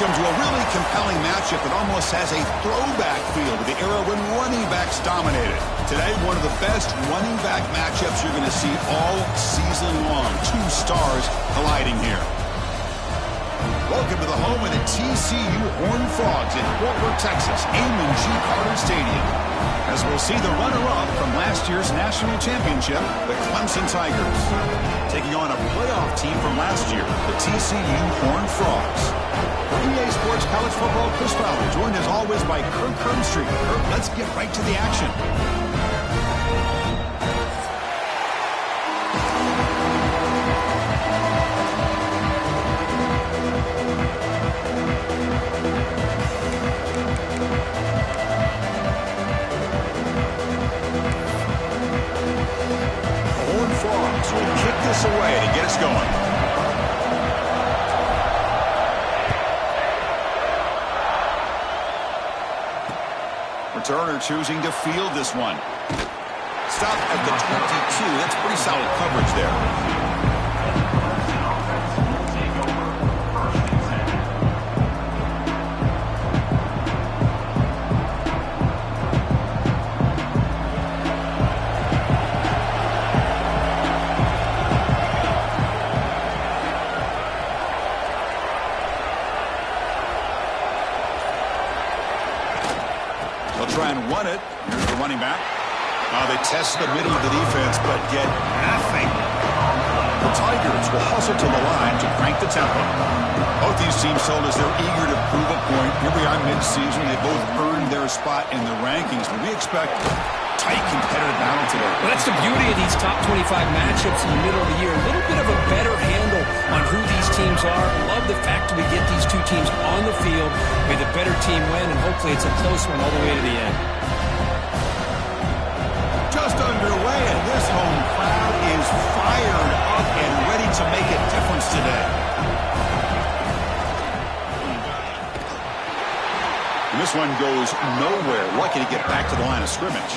Welcome to a really compelling matchup that almost has a throwback feel to the era when running backs dominated. Today, one of the best running back matchups you're going to see all season long. Two stars colliding here. Welcome to the home of the TCU Horned Frogs in Fort Worth, Texas, Amon G. Carter Stadium. As we'll see the runner-up from last year's national championship, the Clemson Tigers, taking on a playoff team from last year, the TCU Horned Frogs. For EA Sports College Football, Chris Fowler, joined as always by Kirk Herbstreit. Kirk, let's get right to the action. Away to get us going. Returner choosing to field this one. Stop at the 22. That's pretty solid coverage there. Try and run it. Here's the running back. They test the middle of the defense, but get nothing. The Tigers will hustle to the line to crank the tempo. Both these teams told us they're eager to prove a point. Here we are mid-season. They both earned their spot in the rankings, but we expect tight competitive battle today. Well, that's the beauty of these top 25 matchups in the middle of the year. A little bit of a better handle on who these teams are. Love the fact that we get these two teams on the field. May the better team win, and hopefully it's a close one all the way to the end. Just underway, and this home crowd is fired up and ready to make a difference today. And this one goes nowhere. Lucky to get back to the line of scrimmage.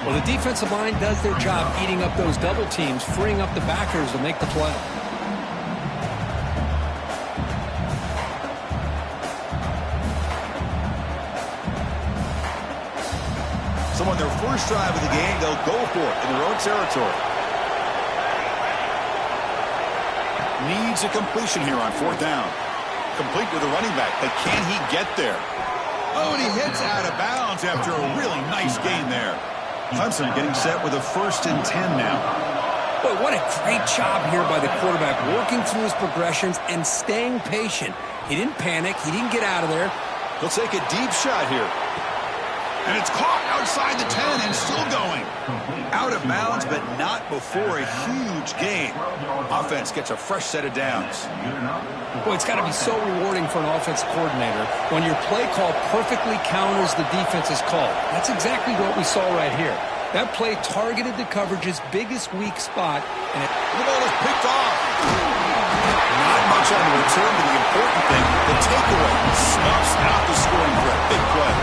Well, the defensive line does their job eating up those double teams, freeing up the backers to make the play. So on their first drive of the game, they'll go for it in their own territory. Needs a completion here on fourth down. Complete with the running back, but can he get there? Oh, and he hits out of bounds after a really nice gain there. Clemson getting set with a 1st and 10 now. Boy, what a great job here by the quarterback, working through his progressions and staying patient. He didn't panic. He didn't get out of there. He'll take a deep shot here. And it's caught outside the 10 and still going. Out of bounds, but not before a huge gain. Offense gets a fresh set of downs. Boy, it's got to be so rewarding for an offensive coordinator when your play call perfectly counters the defense's call. That's exactly what we saw right here. That play targeted the coverage's biggest weak spot. And the ball is picked off. Not much on the return, but the important thing, the takeaway, snuffs out the scoring threat. Big play.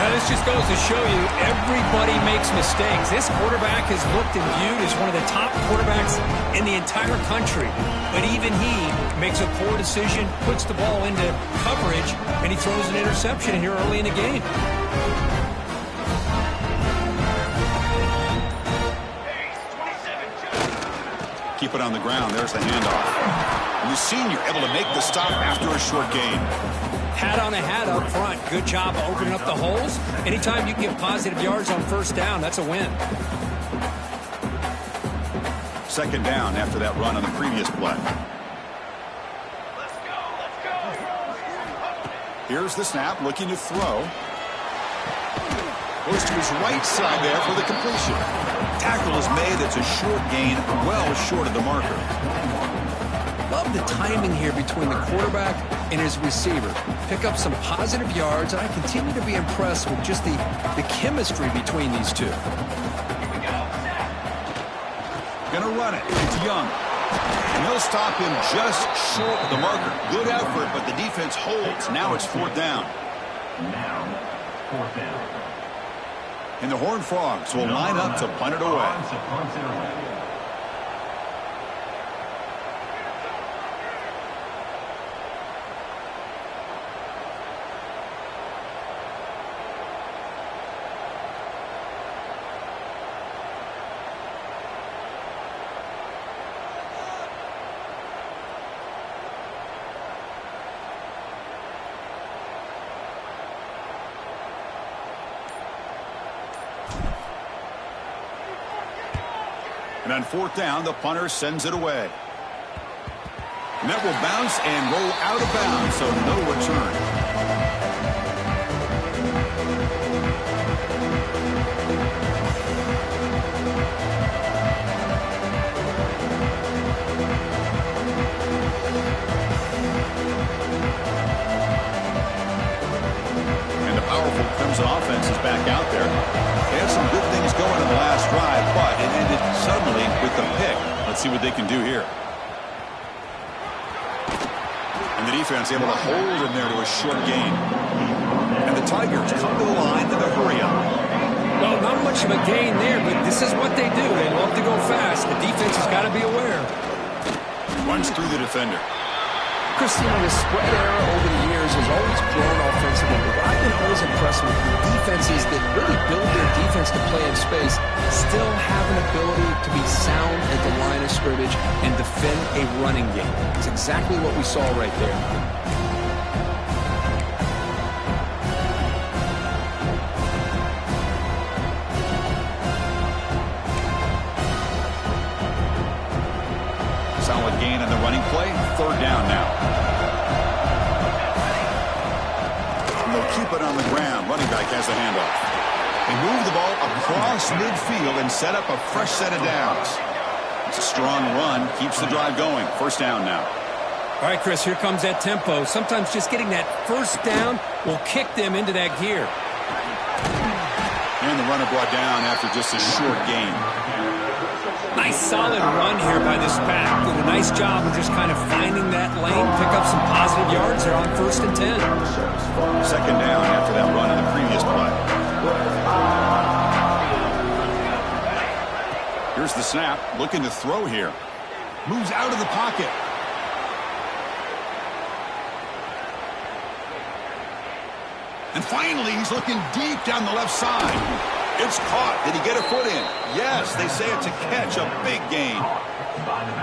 This just goes to show you everybody makes mistakes. This quarterback is looked and viewed as one of the top quarterbacks in the entire country. But even he makes a poor decision, puts the ball into coverage, and he throws an interception here early in the game. Keep it on the ground. There's the handoff. And the senior able to make the stop after a short gain. Hat on a hat up front. Good job opening up the holes. Anytime you can get positive yards on first down, that's a win. 2nd down after that run on the previous play. Here's the snap, looking to throw. Goes to his right side there for the completion. Tackle is made. That's a short gain, well short of the marker. Love the timing here between the quarterback and his receiver. Pick up some positive yards, and I continue to be impressed with just the chemistry between these two. Gonna run it. It's Young. And he'll stop him just short of the marker. Good effort, but the defense holds. Now it's 4th down. And the Horned Frogs will line up to punt it away. And on fourth down, the punter sends it away. And that will bounce and roll out of bounds, so no return. Clemson offense is back out there. They had some good things going in the last drive, but it ended suddenly with the pick. Let's see what they can do here. And the defense able to hold him there to a short gain. And the Tigers come to the line in a hurry up. Well, not much of a gain there, but this is what they do. They love to go fast. The defense has got to be aware. Runs through the defender. Christine, the spread era over the years has always grown offensively. But I've been always impressed with defenses that really build their defense to play in space, still have an ability to be sound at the line of scrimmage and defend a running game. It's exactly what we saw right there. Solid gain on the running play. Third down now. And they'll keep it on the ground. Running back has the handoff. They move the ball across midfield and set up a fresh set of downs. It's a strong run. Keeps the drive going. First down now. All right, Chris, here comes that tempo. Sometimes just getting that first down will kick them into that gear. And the runner brought down after just a short gain. Nice solid run here by this back. Did a nice job of just kind of finding that lane, pick up some positive yards there on 1st and 10. Second down after that run in the previous play. Here's the snap, looking to throw here. Moves out of the pocket. And finally, he's looking deep down the left side. It's caught. Did he get a foot in? Yes, they say it's a catch, a big gain.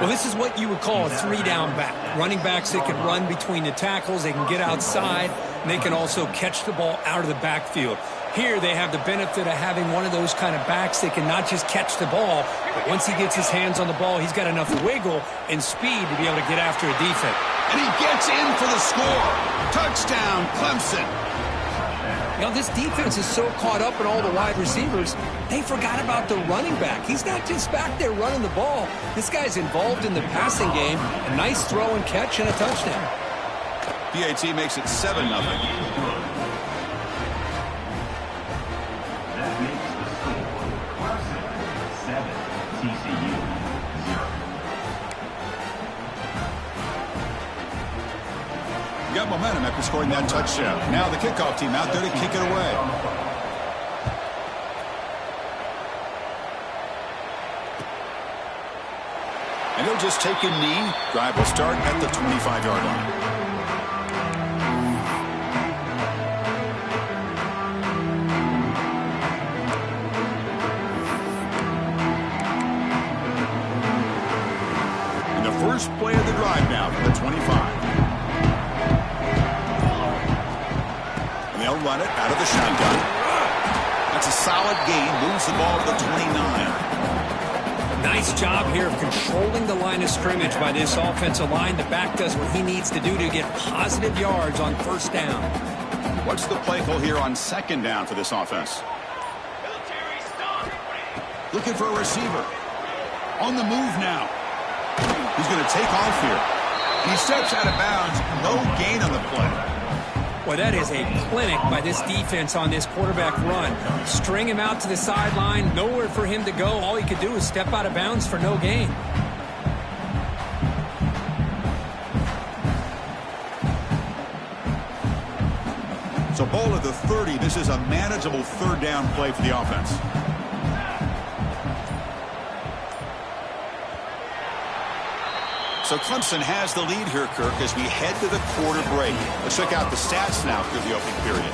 Well, this is what you would call a three-down back. Running backs that can run between the tackles, they can get outside, and they can also catch the ball out of the backfield. Here they have the benefit of having one of those kind of backs that can not just catch the ball, but once he gets his hands on the ball, he's got enough wiggle and speed to be able to get after a defense. And he gets in for the score. Touchdown, Clemson. You know, this defense is so caught up in all the wide receivers, they forgot about the running back. He's not just back there running the ball. This guy's involved in the passing game. A nice throw and catch and a touchdown. PAT makes it 7-0. Got momentum after scoring that touchdown. Now the kickoff team out there to kick it away. And he'll just take a knee. Drive will start at the 25-yard line. And the first play of the drive now from the 25. They'll run it out of the shotgun. That's a solid gain. Moves the ball to the 29. Nice job here of controlling the line of scrimmage by this offensive line. The back does what he needs to do to get positive yards on first down. What's the play call here on second down for this offense? Looking for a receiver. On the move now. He's going to take off here. He steps out of bounds. No gain on the play. Well, that is a clinic by this defense on this quarterback run. String him out to the sideline, nowhere for him to go. All he could do is step out of bounds for no gain. So ball at the 30. This is a manageable third down play for the offense. So Clemson has the lead here, Kirk, as we head to the quarter break. Let's check out the stats now through the opening period.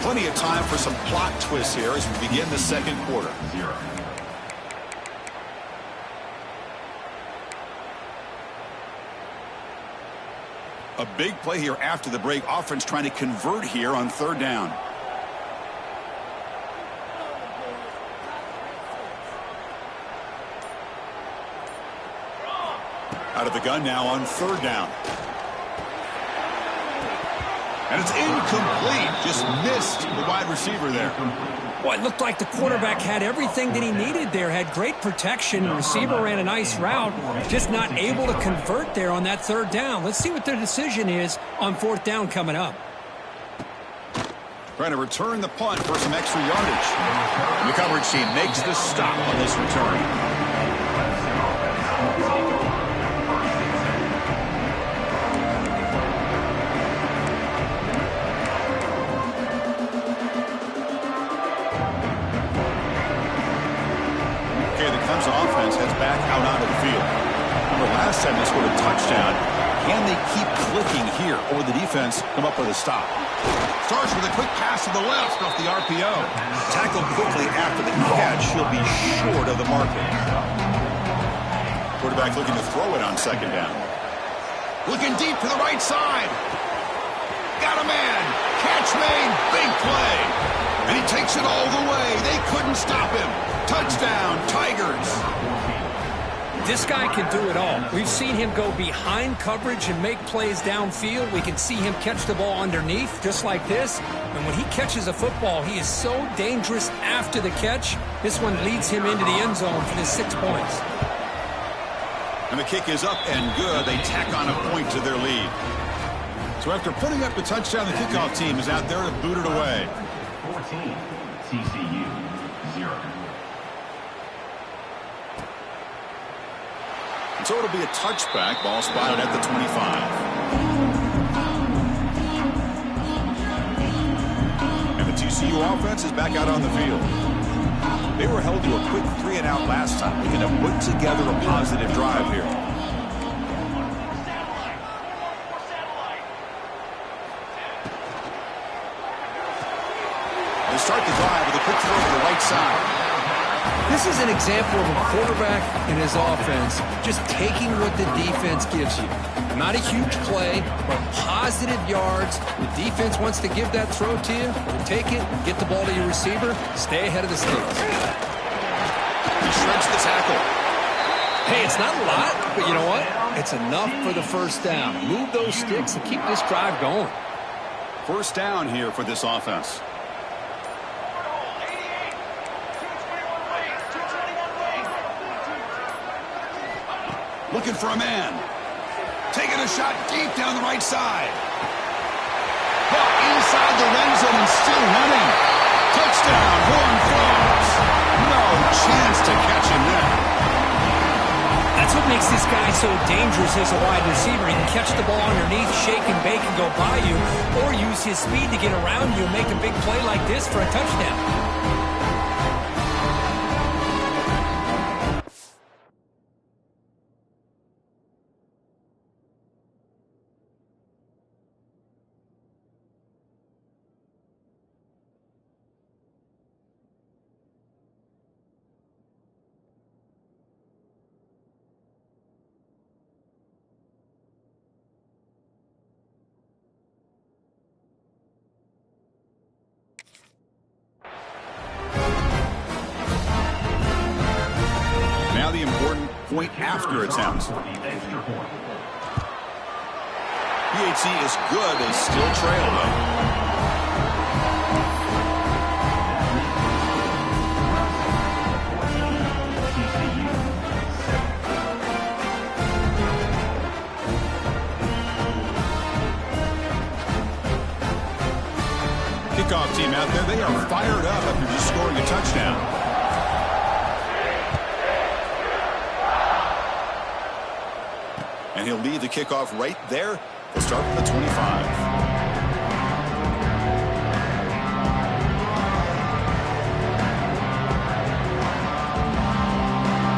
Plenty of time for some plot twists here as we begin the second quarter. A big play here after the break. Offense trying to convert here on third down. Out of the gun now on 3rd down. And it's incomplete. Just missed the wide receiver there. Well, it looked like the quarterback had everything that he needed there. Had great protection. The receiver ran a nice route. Just not able to convert there on that 3rd down. Let's see what their decision is on 4th down coming up. Trying to return the punt for some extra yardage. And the coverage team makes the stop on this return. Offense heads back out onto the field. Remember last time they scored a touchdown. Can they keep clicking here, or will the defense come up with a stop? Starts with a quick pass to the left off the RPO. Tackled quickly after the catch. He'll be short of the marker. Quarterback looking to throw it on 2nd down. Looking deep to the right side. Got a man. Catch made. Big play. And he takes it all the way. They couldn't stop him. Touchdown, Tigers. This guy can do it all. We've seen him go behind coverage and make plays downfield. We can see him catch the ball underneath, just like this. And when he catches a football, he is so dangerous after the catch. This one leads him into the end zone for the 6 points. And the kick is up and good. They tack on a point to their lead. So after putting up the touchdown, the kickoff team is out there to boot it away. 14, TCU, 0. So it'll be a touchback. Ball spotted at the 25. And the TCU offense is back out on the field. They were held to a quick 3-and-out last time. Looking to put together a positive drive here. They start the drive with a quick throw to the right side. This is an example of a quarterback and his offense just taking what the defense gives you. Not a huge play, but positive yards. The defense wants to give that throw to you. You take it, get the ball to your receiver, stay ahead of the sticks. He shreds the tackle. Hey, it's not a lot, but you know what? It's enough for the 1st down. Move those sticks and keep this drive going. 1st down here for this offense. Looking for a man. Taking a shot deep down the right side. Ball inside the red zone and still running. Touchdown, Horned Frogs. No chance to catch him there. That's what makes this guy so dangerous as a wide receiver. He can catch the ball underneath, shake and bake and go by you, or use his speed to get around you and make a big play like this for a touchdown. Now the important point after attempt. PAT is good. They still trail, though. Kickoff team out there. They are fired up after just scoring a touchdown. And he'll lead the kickoff right there. They'll start from the 25.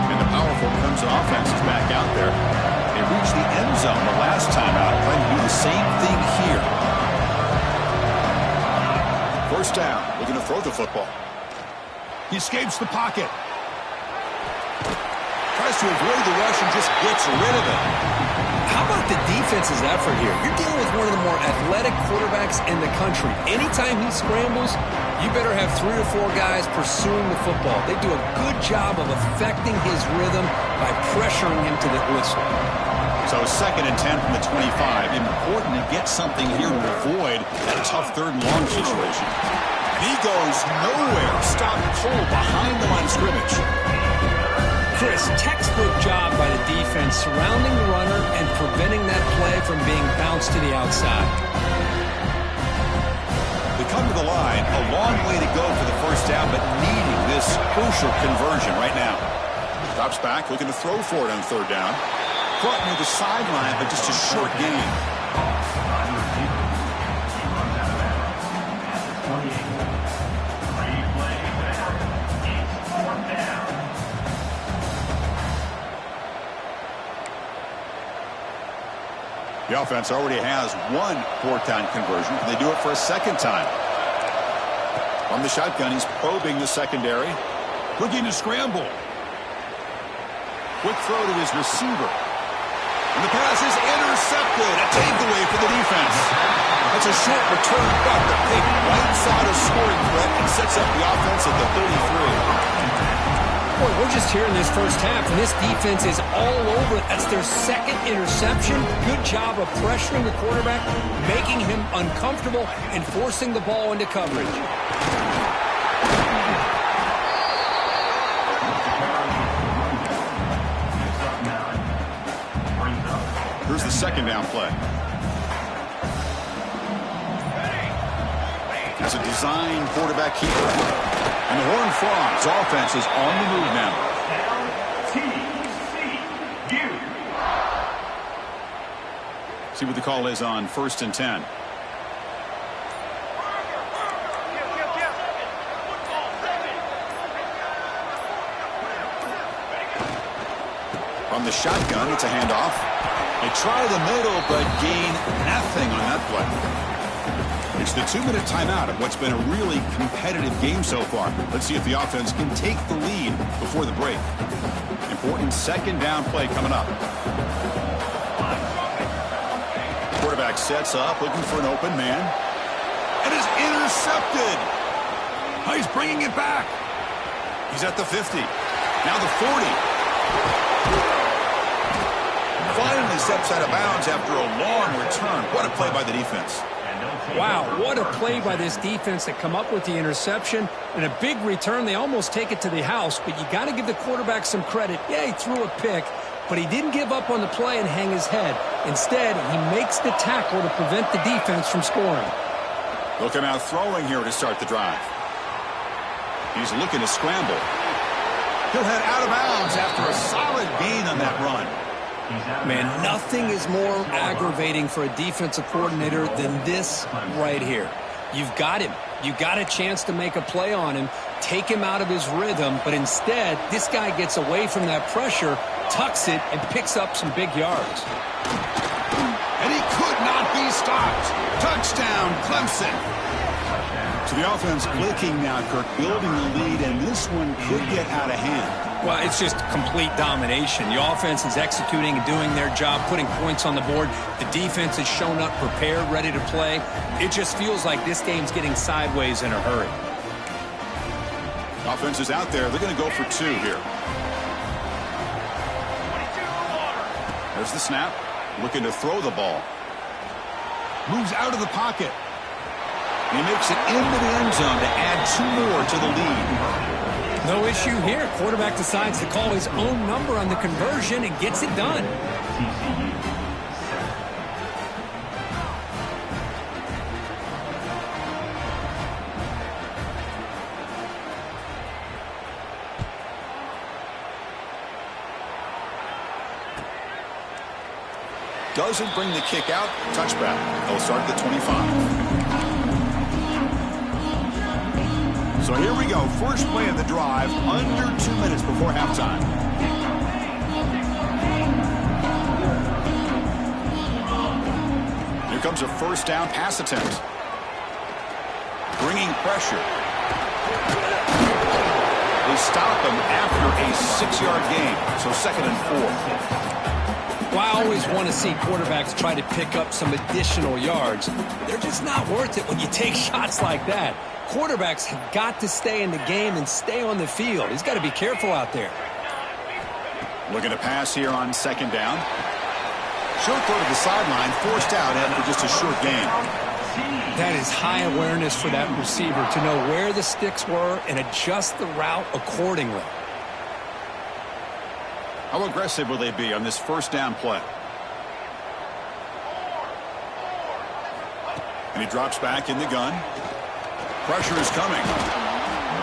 And the powerful Clemson offense is back out there. They reached the end zone the last time out. Trying to do the same thing here. 1st down. Looking to throw the football. He escapes the pocket. Tries to avoid the rush and just gets rid of it. How about the defense's effort here? You're dealing with one of the more athletic quarterbacks in the country. Anytime he scrambles, you better have 3 or 4 guys pursuing the football. They do a good job of affecting his rhythm by pressuring him to the whistle. So 2nd and 10 from the 25. Important to get something here to avoid that tough 3rd and long situation. And he goes nowhere. Stop cold behind the line of scrimmage. Chris, textbook job by the defense surrounding the runner and preventing that play from being bounced to the outside. They come to the line, a long way to go for the 1st down, but needing this crucial conversion right now. Drops back, looking to throw for it on 3rd down. Caught near the sideline, but just a short gain. The offense already has 1 4th down conversion. Can they do it for a 2nd time? From the shotgun, he's probing the secondary. Looking to scramble. Quick throw to his receiver. And the pass is intercepted. A takeaway for the defense. That's a short return, but the big right side of scoring threat and sets up the offense at the 33. Boy, we're just here in this 1st half, and this defense is all over it. That's their 2nd interception. Good job of pressuring the quarterback, making him uncomfortable, and forcing the ball into coverage. Here's the 2nd down play. As a design quarterback keeper. And the Horned Frogs offense is on the move now. See what the call is on 1st and 10. From the shotgun, it's a handoff. They try the middle, but gain nothing on that play. It's the 2-minute timeout of what's been a really competitive game so far. Let's see if the offense can take the lead before the break. Important 2nd down play coming up. Quarterback sets up, looking for an open man. And is intercepted. Oh, he's bringing it back. He's at the 50. Now the 40. Finally steps out of bounds after a long return. What a play by the defense. Wow, what a play by this defense to come up with the interception and a big return. They almost take it to the house, but you got to give the quarterback some credit. Yeah, he threw a pick, but he didn't give up on the play and hang his head. Instead, he makes the tackle to prevent the defense from scoring. Looking out throwing here to start the drive. He's looking to scramble. He'll head out of bounds after a solid gain on that run. Man, nothing is more aggravating for a defensive coordinator than this right here. You've got him. You got a chance to make a play on him, take him out of his rhythm, but instead, this guy gets away from that pressure, tucks it, and picks up some big yards. And he could not be stopped. Touchdown, Clemson. So the offense clicking now, Kirk, building the lead, and this one could get out of hand. Well, it's just complete domination. The offense is executing and doing their job, putting points on the board. The defense has shown up prepared, ready to play. It just feels like this game's getting sideways in a hurry. Offense is out there. They're going to go for 2 here. There's the snap. Looking to throw the ball. Moves out of the pocket. He makes it into the end zone to add 2 more to the lead. No issue here. Quarterback decides to call his own number on the conversion and gets it done. Doesn't bring the kick out. Touchback. They'll start at the 25. So here we go. First play of the drive, under 2 minutes before halftime. Here comes a 1st down pass attempt. Bringing pressure. They stop him after a 6-yard gain. So 2nd and 4. Well, I always want to see quarterbacks try to pick up some additional yards. They're just not worth it when you take shots like that. Quarterbacks have got to stay in the game and stay on the field. He's got to be careful out there. Looking to pass here on 2nd down. She'll go to the sideline, forced out after just a short gain. That is high awareness for that receiver to know where the sticks were and adjust the route accordingly. How aggressive will they be on this first down play? And he drops back in the gun. Pressure is coming.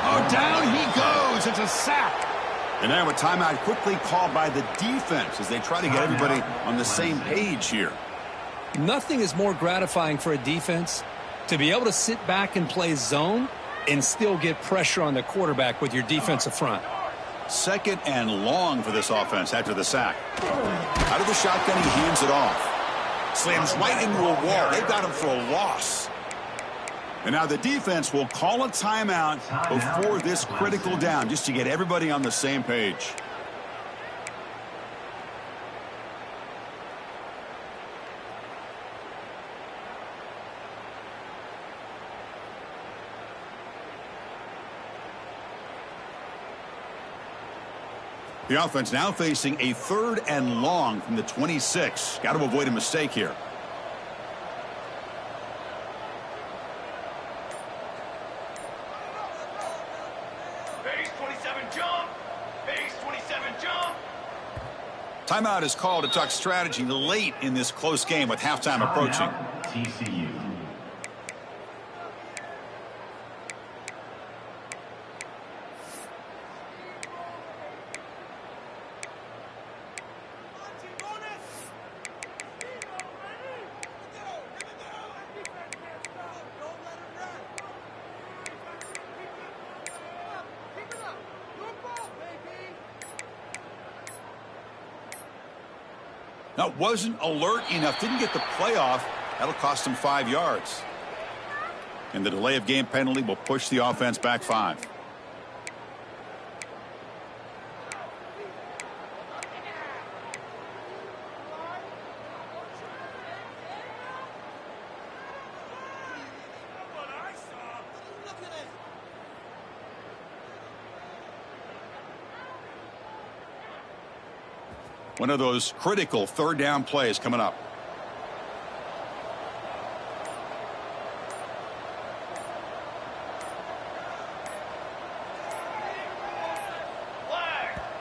Oh, down he goes. It's a sack. And now a timeout quickly called by the defense as they try to get everybody on the same page here. Nothing is more gratifying for a defense to be able to sit back and play zone and still get pressure on the quarterback with your defensive front. 2nd and long for this offense after the sack. Out of the shotgun, he hands it off. Slams right into a wall. They've got him for a loss. And now the defense will call a timeout before this critical down, just to get everybody on the same page. The offense now facing a 3rd and long from the 26. Got to avoid a mistake here. Base 27 jump. Base 27 jump. Timeout is called to talk strategy late in this close game with halftime approaching. TCU. Now, wasn't alert enough, didn't get the play off. That'll cost him 5 yards. And the delay of game penalty will push the offense back 5. One of those critical 3rd down plays coming up.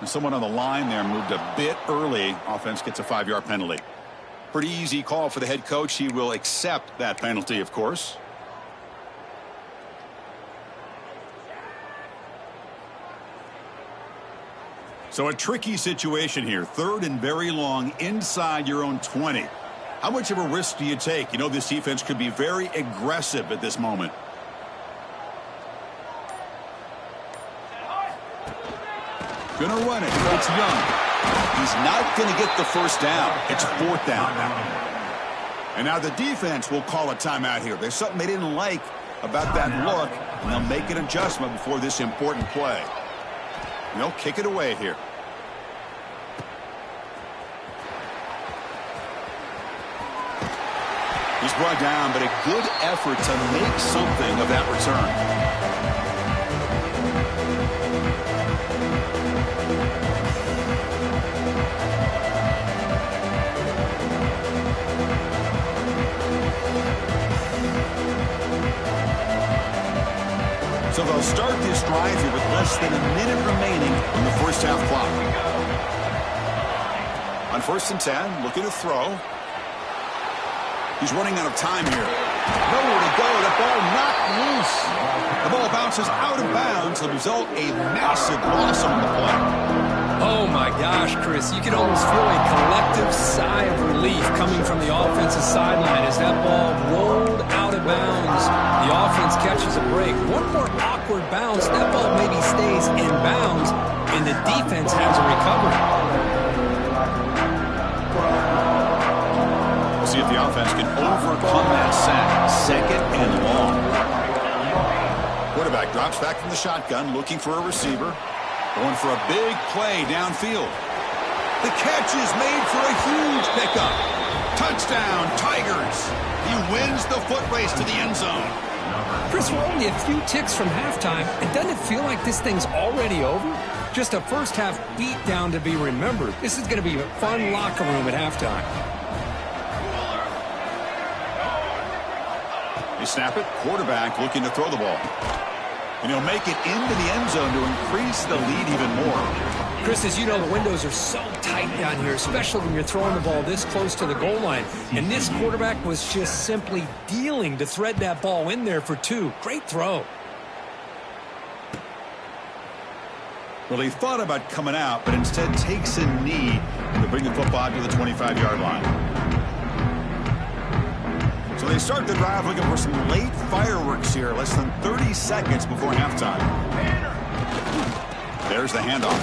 And someone on the line there moved a bit early. Offense gets a 5-yard penalty. Pretty easy call for the head coach. He will accept that penalty, of course. So a tricky situation here. 3rd and very long inside your own 20. How much of a risk do you take? You know, this defense could be very aggressive at this moment. Gonna run it. It's Young. He's not going to get the first down. It's 4th down now. And now the defense will call a timeout here. There's something they didn't like about that look, and they'll make an adjustment before this important play. And they'll kick it away here. He's brought down, but a good effort to make something of that return. So they'll start this drive here with less than a minute remaining on the first half clock. On 1st and 10, looking to throw. He's running out of time here. Nowhere to go. The ball knocked loose. The ball bounces out of bounds. The result, a massive loss on the play. Oh, my gosh, Chris. You can almost feel a collective sigh of relief coming from the offensive sideline as that ball rolled out of bounds. The offense catches a break. One more awkward bounce. That ball maybe stays in bounds, and the defense has a recovery. We'll see if the offense can overcome that sack. 2nd and long. Quarterback drops back from the shotgun, looking for a receiver. Going for a big play downfield. The catch is made for a huge pickup. Touchdown, Tigers. He wins the foot race to the end zone. Chris, we're only a few ticks from halftime. And doesn't it feel like this thing's already over? Just a first half beatdown to be remembered. This is going to be a fun locker room at halftime. You snap it, quarterback looking to throw the ball. And he'll make it into the end zone to increase the lead even more. Chris, as you know, the windows are so tight down here, especially when you're throwing the ball this close to the goal line. And this quarterback was just simply dealing to thread that ball in there for 2. Great throw. Well, he thought about coming out, but instead takes a knee to bring the football to the 25-yard line. So they start the drive looking for some late fireworks here, less than 30 seconds before halftime. There's the handoff.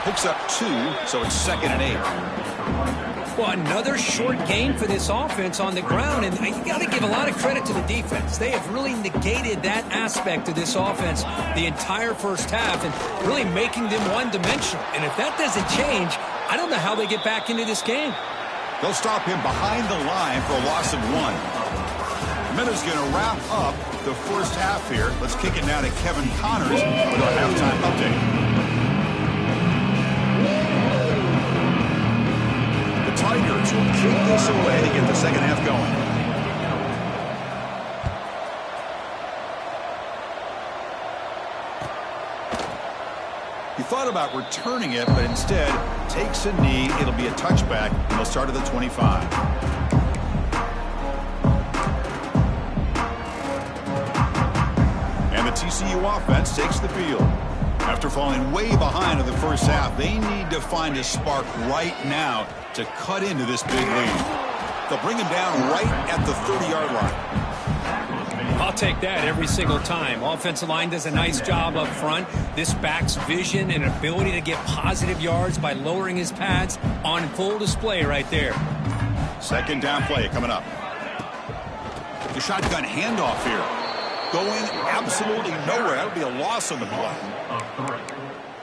Picks up 2, so it's 2nd and 8. Well, another short gain for this offense on the ground, and you got to give a lot of credit to the defense. They have really negated that aspect of this offense the entire first half and really making them one-dimensional. And if that doesn't change, I don't know how they get back into this game. They'll stop him behind the line for a loss of 1. Minutes going to wrap up the first half here. Let's kick it now to Kevin Connors with our halftime update. The Tigers will kick this away to get the second half going. He thought about returning it, but instead takes a knee. It'll be a touchback, and they'll start at the 25. And the TCU offense takes the field. After falling way behind in the first half, they need to find a spark right now to cut into this big lead. They'll bring him down right at the 30-yard line. I'll take that every single time. Offensive line does a nice job up front. This back's vision and ability to get positive yards by lowering his pads on full display right there. Second down play coming up. The shotgun handoff here. Going absolutely nowhere. That would be a loss on the play.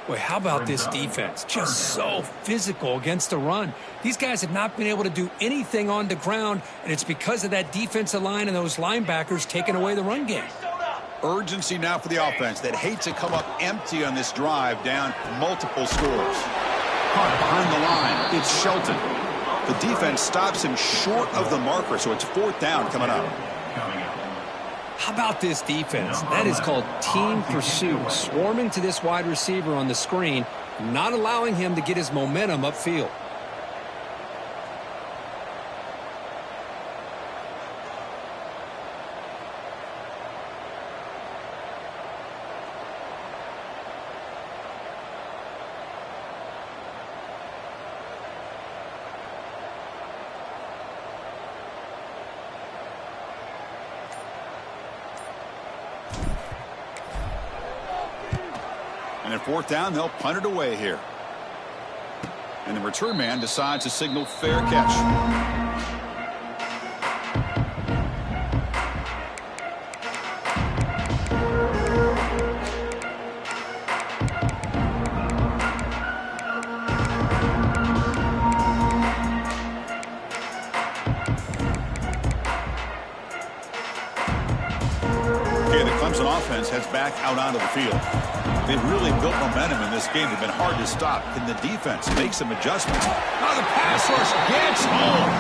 Boy, how about this defense? Just so physical against the run. These guys have not been able to do anything on the ground, and it's because of that defensive line and those linebackers taking away the run game. Urgency now for the offense that hates to come up empty on this drive, down multiple scores. Caught behind the line. It's Shelton. The defense stops him short of the marker, so it's 4th down coming up. How about this defense? That is called team pursuit. Swarming to this wide receiver on the screen, not allowing him to get his momentum upfield. And at 4th down, they'll punt it away here. And the return man decides to signal fair catch. Okay, the Clemson offense heads back out onto the field. They've really built momentum in this game. They've been hard to stop. Can the defense make some adjustments? Now the pass rush gets home.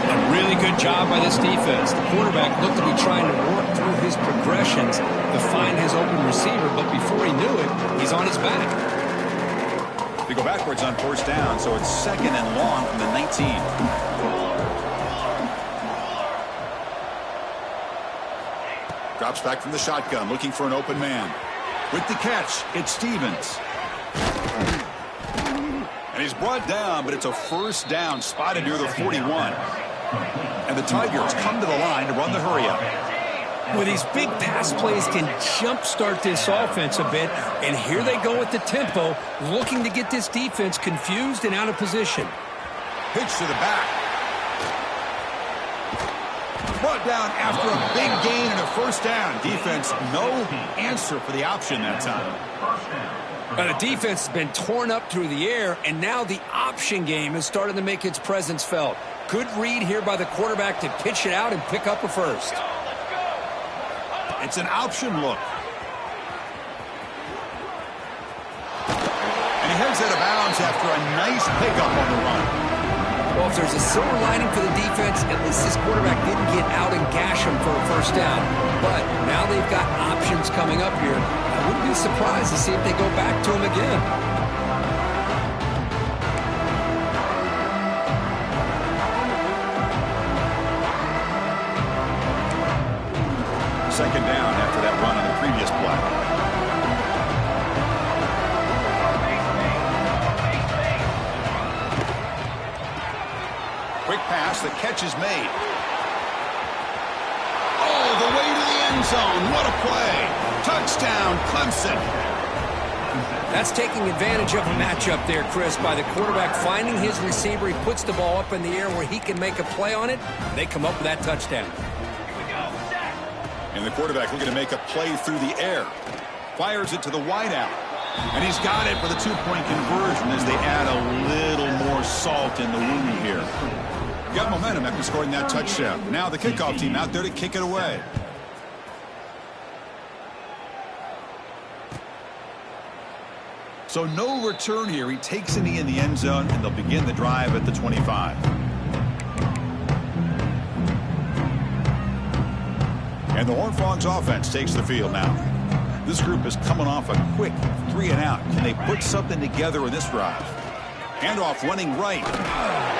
A really good job by this defense. The quarterback looked to be trying to work through his progressions to find his open receiver, but before he knew it, he's on his back. They go backwards on 1st down, so it's 2nd and long from the 19. Drops back from the shotgun, looking for an open man. With the catch, it's Stevens. And he's brought down, but it's a 1st down, spotted near the 41. And the Tigers come to the line to run the hurry-up. Well, these big pass plays can jumpstart this offense a bit, and here they go with the tempo, looking to get this defense confused and out of position. Pitch to the back. Brought down after a big gain and a 1st down. Defense, no answer for the option that time. The defense has been torn up through the air, and now the option game is starting to make its presence felt. Good read here by the quarterback to pitch it out and pick up a 1st. It's an option look. And he heads out of bounds after a nice pickup on the run. Well, Well, if there's a silver lining for the defense, at least this quarterback didn't get out and gash him for a first down. But now they've got options coming up here. I wouldn't be surprised to see if they go back to him again. Second down after that run on the previous play. Quick pass, the catch is made. Oh, the way to the end zone. What a play. Touchdown, Clemson. That's taking advantage of a matchup there, Chris, by the quarterback finding his receiver. He puts the ball up in the air where he can make a play on it. They come up with that touchdown. And the quarterback looking to make a play through the air. Fires it to the wideout. And he's got it for the two-point conversion as they add a little more salt in the wound here. Got momentum after scoring that touchdown. Now the kickoff team out there to kick it away. So no return here. He takes a knee in the end zone, and they'll begin the drive at the 25. And the Horned Frogs offense takes the field now. This group is coming off a quick 3-and-out. Can they put something together in this drive? Handoff running right.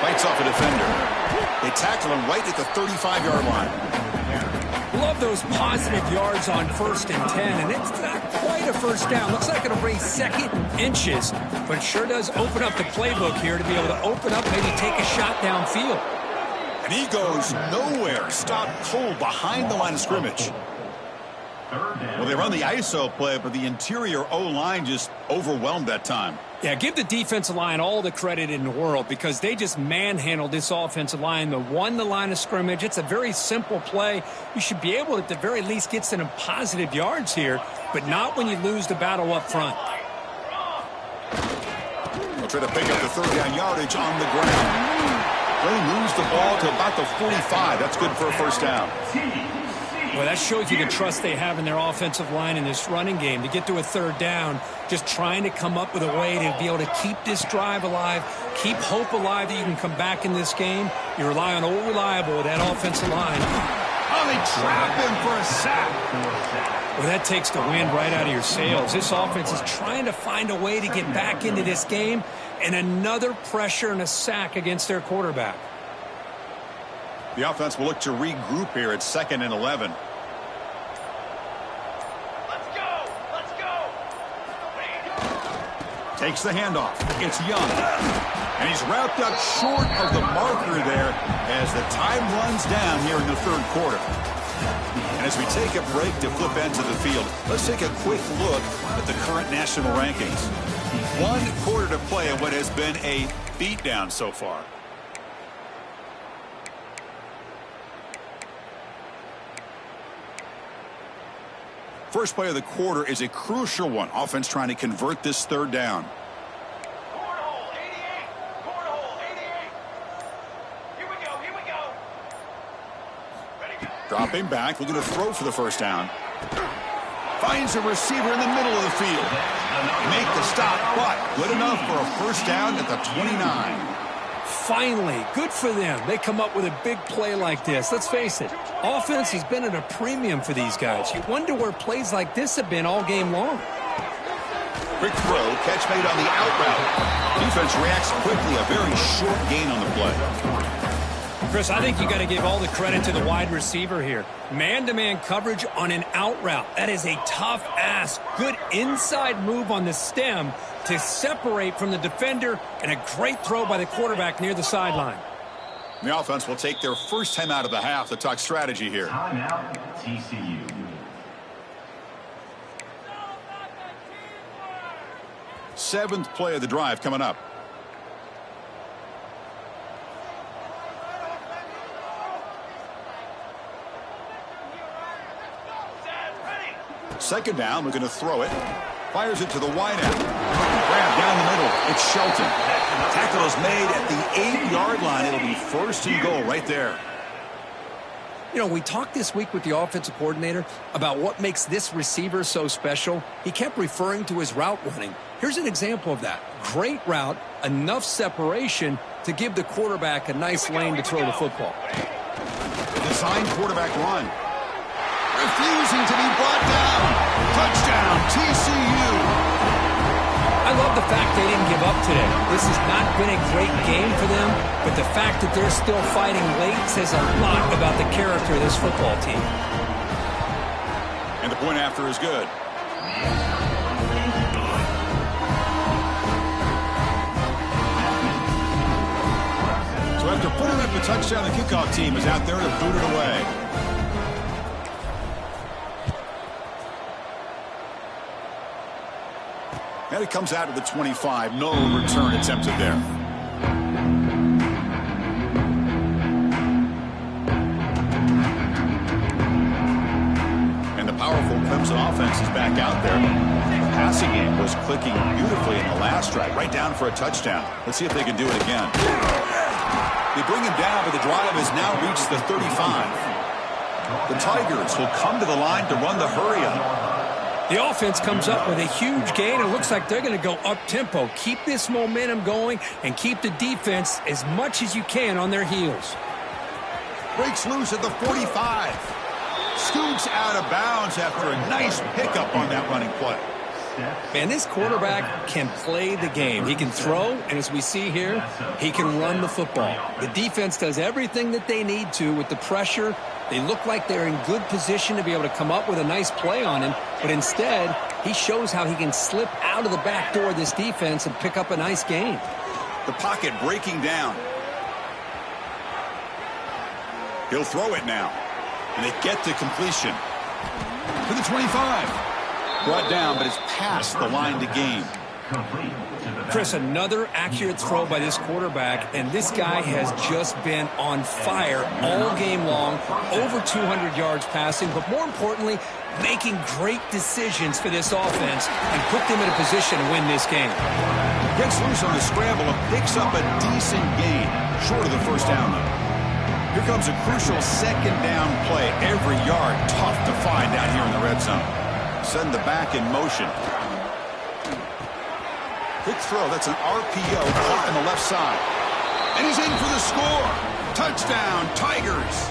Bites off a defender. They tackle him right at the 35-yard line. Love those positive yards on 1st and 10, and it's not quite a first down. Looks like it'll bring 2nd and inches, but it sure does open up the playbook here to be able to open up, maybe take a shot downfield. And he goes nowhere. Stopped cold behind the line of scrimmage. Well, they run the ISO play, but the interior O-line just overwhelmed that time. Yeah, give the defensive line all the credit in the world because they just manhandled this offensive line. They won the line of scrimmage. It's a very simple play. You should be able to, at the very least, get some positive yards here, but not when you lose the battle up front. They'll try to pick up the 3rd down yardage on the ground. They moves the ball to about the 45. That's good for a first down. Well, that shows you the trust they have in their offensive line in this running game. To get to a 3rd down, just trying to come up with a way to be able to keep this drive alive, keep hope alive that you can come back in this game. You rely on old reliable with that offensive line. Oh, they trap him for a sack. Well, that takes the wind right out of your sails. This offense is trying to find a way to get back into this game, and another pressure and a sack against their quarterback. The offense will look to regroup here at 2nd and 11. Let's go! Let's go! Takes the handoff. It's Young. And he's wrapped up short of the marker there as the time runs down here in the 3rd quarter. And as we take a break to flip ends of the field, let's take a quick look at the current national rankings. 1 quarter to play in what has been a beatdown so far. First play of the quarter is a crucial one. Offense trying to convert this 3rd down. Cornhole 88! Cornhole 88! Here we go, here we go! Ready, go! Dropping back, looking to throw for the first down. Finds a receiver in the middle of the field. Make the stop, but good enough for a first down at the 29. Finally, good for them. They come up with a big play like this. Let's face it, offense has been at a premium for these guys. You wonder where plays like this have been all game long. Quick throw, catch made on the out route. Defense reacts quickly, a very short gain on the play. Chris, I think you got to give all the credit to the wide receiver here. Man-to-man coverage on an out route. That is a tough ask. Good inside move on the stem to separate from the defender, and a great throw by the quarterback near the sideline. The offense will take their first time out of the half to talk strategy here. Timeout, TCU. Seventh play of the drive coming up. Second down, looking to throw it. Fires it to the wideout. Grab down the middle. It's Shelton. Tackle is made at the 8-yard line. It'll be 1st and goal right there. You know, we talked this week with the offensive coordinator about what makes this receiver so special. He kept referring to his route running. Here's an example of that. Great route, enough separation to give the quarterback a nice lane to throw the football. Design quarterback run. Refusing to be brought down. Touchdown, TCU. I love the fact they didn't give up today. This has not been a great game for them, but the fact that they're still fighting late says a lot about the character of this football team. And the point after is good. So after putting up the touchdown, the kickoff team is out there to boot it away. And it comes out of the 25. No return attempted there. And the powerful Clemson offense is back out there. The passing game was clicking beautifully in the last drive, right down for a touchdown. Let's see if they can do it again. They bring him down, but the drive has now reached the 35. The Tigers will come to the line to run the hurry-up. The offense comes up with a huge gain. It looks like they're going to go up-tempo. Keep this momentum going and keep the defense as much as you can on their heels. Breaks loose at the 45. Scoots out of bounds after a nice pickup on that running play. Man, this quarterback can play the game. He can throw, and as we see here, he can run the football. The defense does everything that they need to with the pressure. They look like they're in good position to be able to come up with a nice play on him, but instead, he shows how he can slip out of the back door of this defense and pick up a nice gain. The pocket breaking down. He'll throw it now, and they get to completion. To the 25. Brought down, but it's past the line to gain. Chris, another accurate throw by this quarterback, and this guy has just been on fire all game long, over 200 yards passing, but more importantly, making great decisions for this offense and put them in a position to win this game. Gets loose on the scramble and picks up a decent gain, short of the first down, though. Here comes a crucial second down play. Every yard tough to find out here in the red zone. Send the back in motion. Quick throw. That's an RPO caught on the left side. And he's in for the score. Touchdown, Tigers.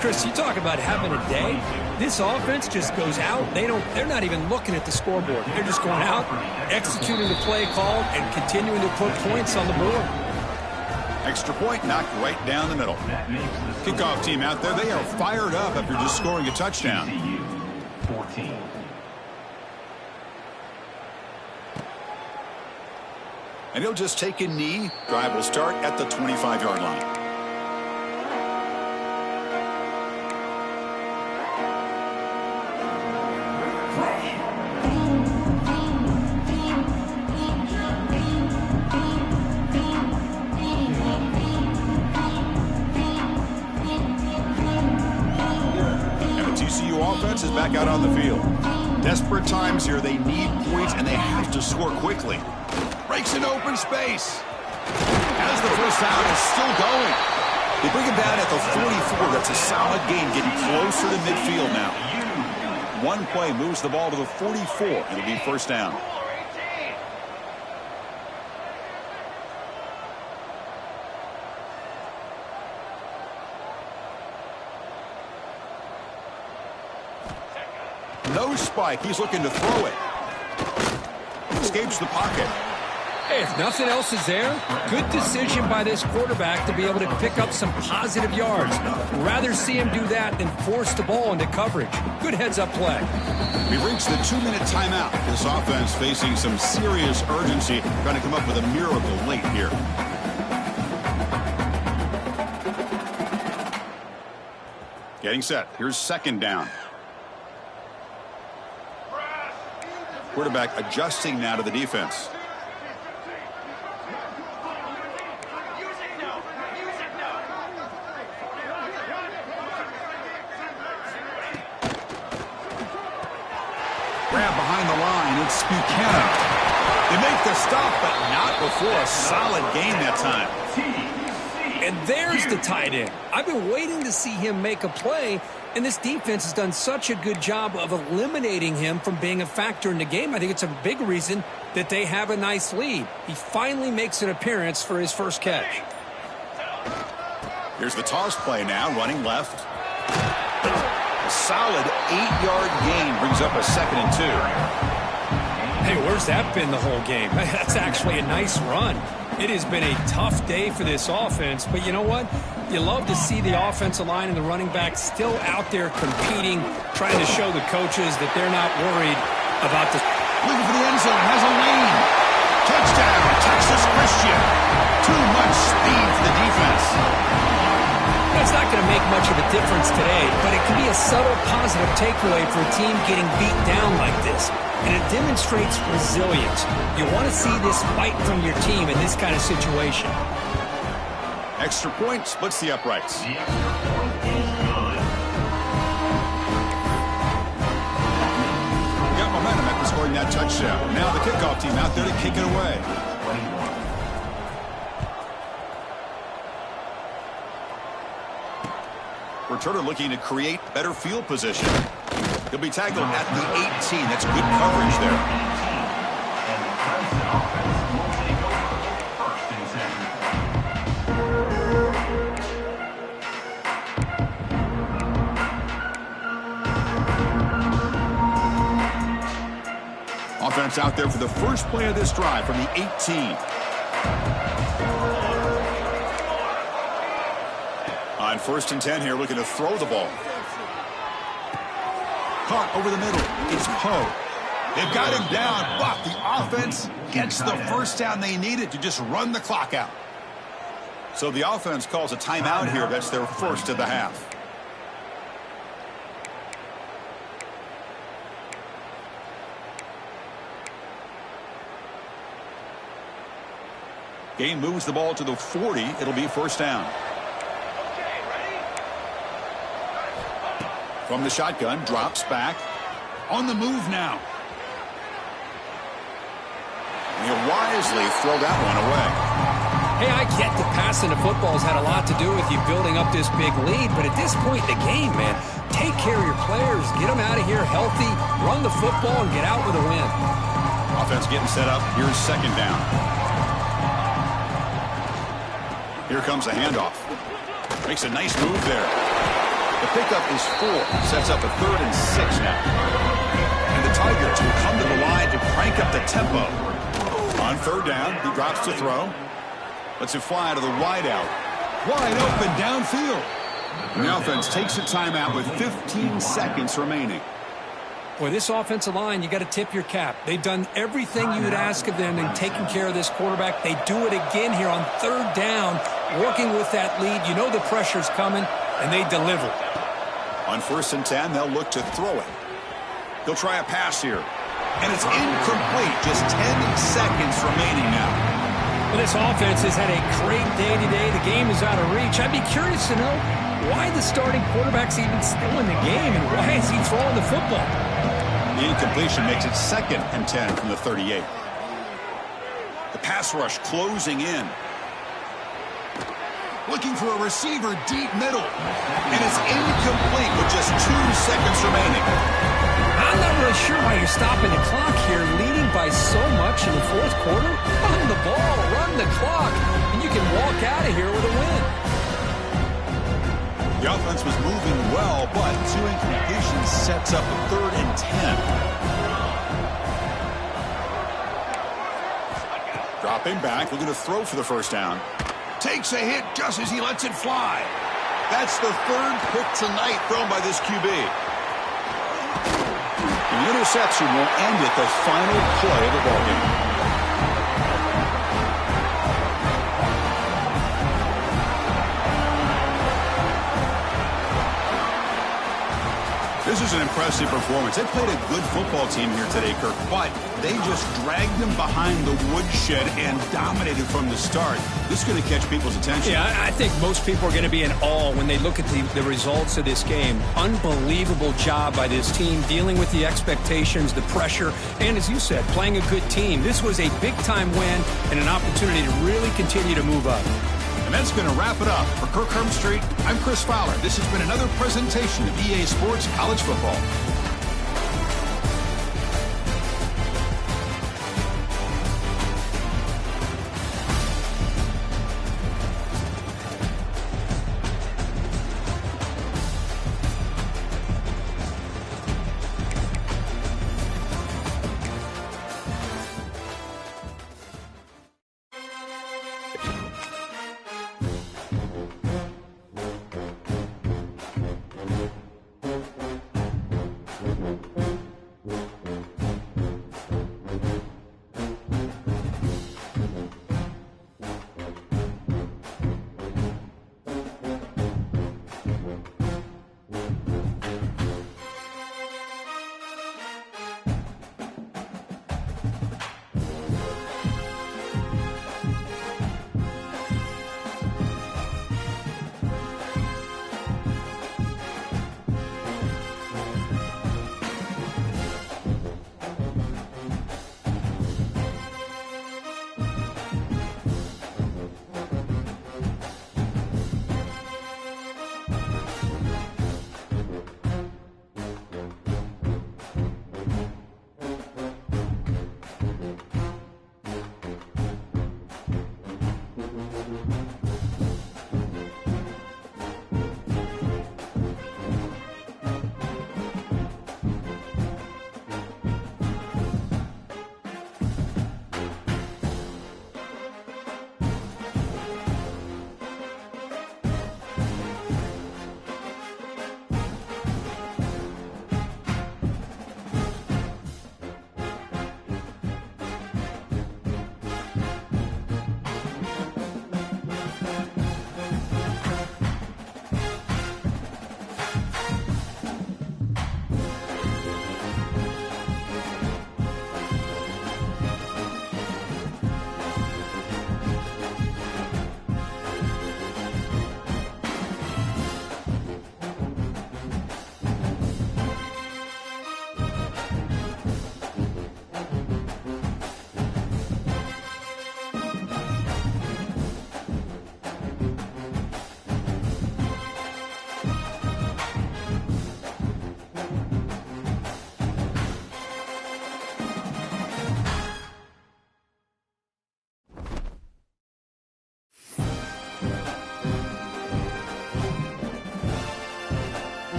Chris, you talk about having a day. This offense just goes out. They're not even looking at the scoreboard. They're just going out, executing the play called, and continuing to put points on the board. Extra point knocked right down the middle. Kickoff team out there. They are fired up after just scoring a touchdown. 14. And he'll just take a knee. Drive will start at the 25-yard line. Offense is back out on the field. Desperate times here. They need points, and they have to score quickly. Breaks in open space. As the first down is still going. They bring him down at the 44. That's a solid gain, getting closer to midfield now. One play moves the ball to the 44. It'll be first down. No spike. He's looking to throw it. Escapes the pocket. Hey, if nothing else is there, good decision by this quarterback to be able to pick up some positive yards. Rather see him do that than force the ball into coverage. Good heads-up play. We've reached the 2-minute timeout. This offense facing some serious urgency, trying to come up with a miracle late here. Getting set. Here's second down. Quarterback adjusting now to the defense. Grab behind the line. It's Buchanan. They make the stop, but not before a solid gain that time. And there's the tight end. I've been waiting to see him make a play, and this defense has done such a good job of eliminating him from being a factor in the game. I think it's a big reason that they have a nice lead. He finally makes an appearance for his first catch. Here's the toss play now, running left. A solid 8-yard gain brings up a 2nd and 2. Hey, where's that been the whole game? That's actually a nice run. It has been a tough day for this offense, but you know what? You love to see the offensive line and the running back still out there competing, trying to show the coaches that they're not worried about the... Looking for the end zone, has a lane. Touchdown, Texas Christian. Too much speed for the defense. It's not going to make much of a difference today, but it can be a subtle positive takeaway for a team getting beat down like this. And it demonstrates resilience. You want to see this fight from your team in this kind of situation. Extra point splits the uprights. The extra point is good. Got momentum after scoring that touchdown. Now the kickoff team out there to kick it away. Returner looking to create better field position. He'll be tackled at the 18. That's good coverage there. And the Clemson offense will take over 1st and 10. Offense out there for the first play of this drive from the 18. On 1st and 10 here, looking to throw the ball. Caught over the middle. It's Poe. They've got him down, but the offense gets the first down they needed to just run the clock out. So the offense calls a timeout here. That's their first of the half. Game moves the ball to the 40. It'll be 1st down. From the shotgun, drops back. On the move now. And he'll wisely throw that one away. Hey, I get that passing the football has had a lot to do with you building up this big lead, but at this point in the game, man, take care of your players, get them out of here healthy, run the football, and get out with a win. Offense getting set up. Here's 2nd down. Here comes a handoff. Makes a nice move there. The pickup is 4. Sets up a 3rd and 6 now. And the Tigers will come to the line to crank up the tempo. On 3rd down, he drops to throw. Lets it fly to the wide out. Wide open downfield. And the offense takes a timeout with 15 seconds remaining. Boy, this offensive line, you got to tip your cap. They've done everything you would ask of them in taking care of this quarterback. They do it again here on 3rd down, working with that lead. You know the pressure's coming, and they deliver. On 1st and 10, they'll look to throw it. He'll try a pass here. And it's incomplete. Just 10 seconds remaining now. Well, this offense has had a great day today. The game is out of reach. I'd be curious to know why the starting quarterback's even still in the game, and why is he throwing the football? The incompletion makes it 2nd and 10 from the 38. The pass rush closing in. Looking for a receiver deep middle. And it's incomplete with just 2 seconds remaining. I'm not really sure why you're stopping the clock here, leading by so much in the 4th quarter. Run the ball, run the clock, and you can walk out of here with a win. The offense was moving well, but 2 incompletions sets up a 3rd and 10. Dropping back, looking to throw for the 1st down. Takes a hit just as he lets it fly. That's the 3rd pick tonight thrown by this QB. And the interception will end it, the final play of the ballgame. This is an impressive performance. They played a good football team here today, Kirk, but they just dragged them behind the woodshed and dominated from the start. This is going to catch people's attention. Yeah, I think most people are going to be in awe when they look at the results of this game. Unbelievable job by this team, dealing with the expectations, the pressure, and as you said, playing a good team. This was a big-time win and an opportunity to really continue to move up. And that's going to wrap it up. For Kirk Herbstreit, I'm Chris Fowler. This has been another presentation of EA Sports College Football.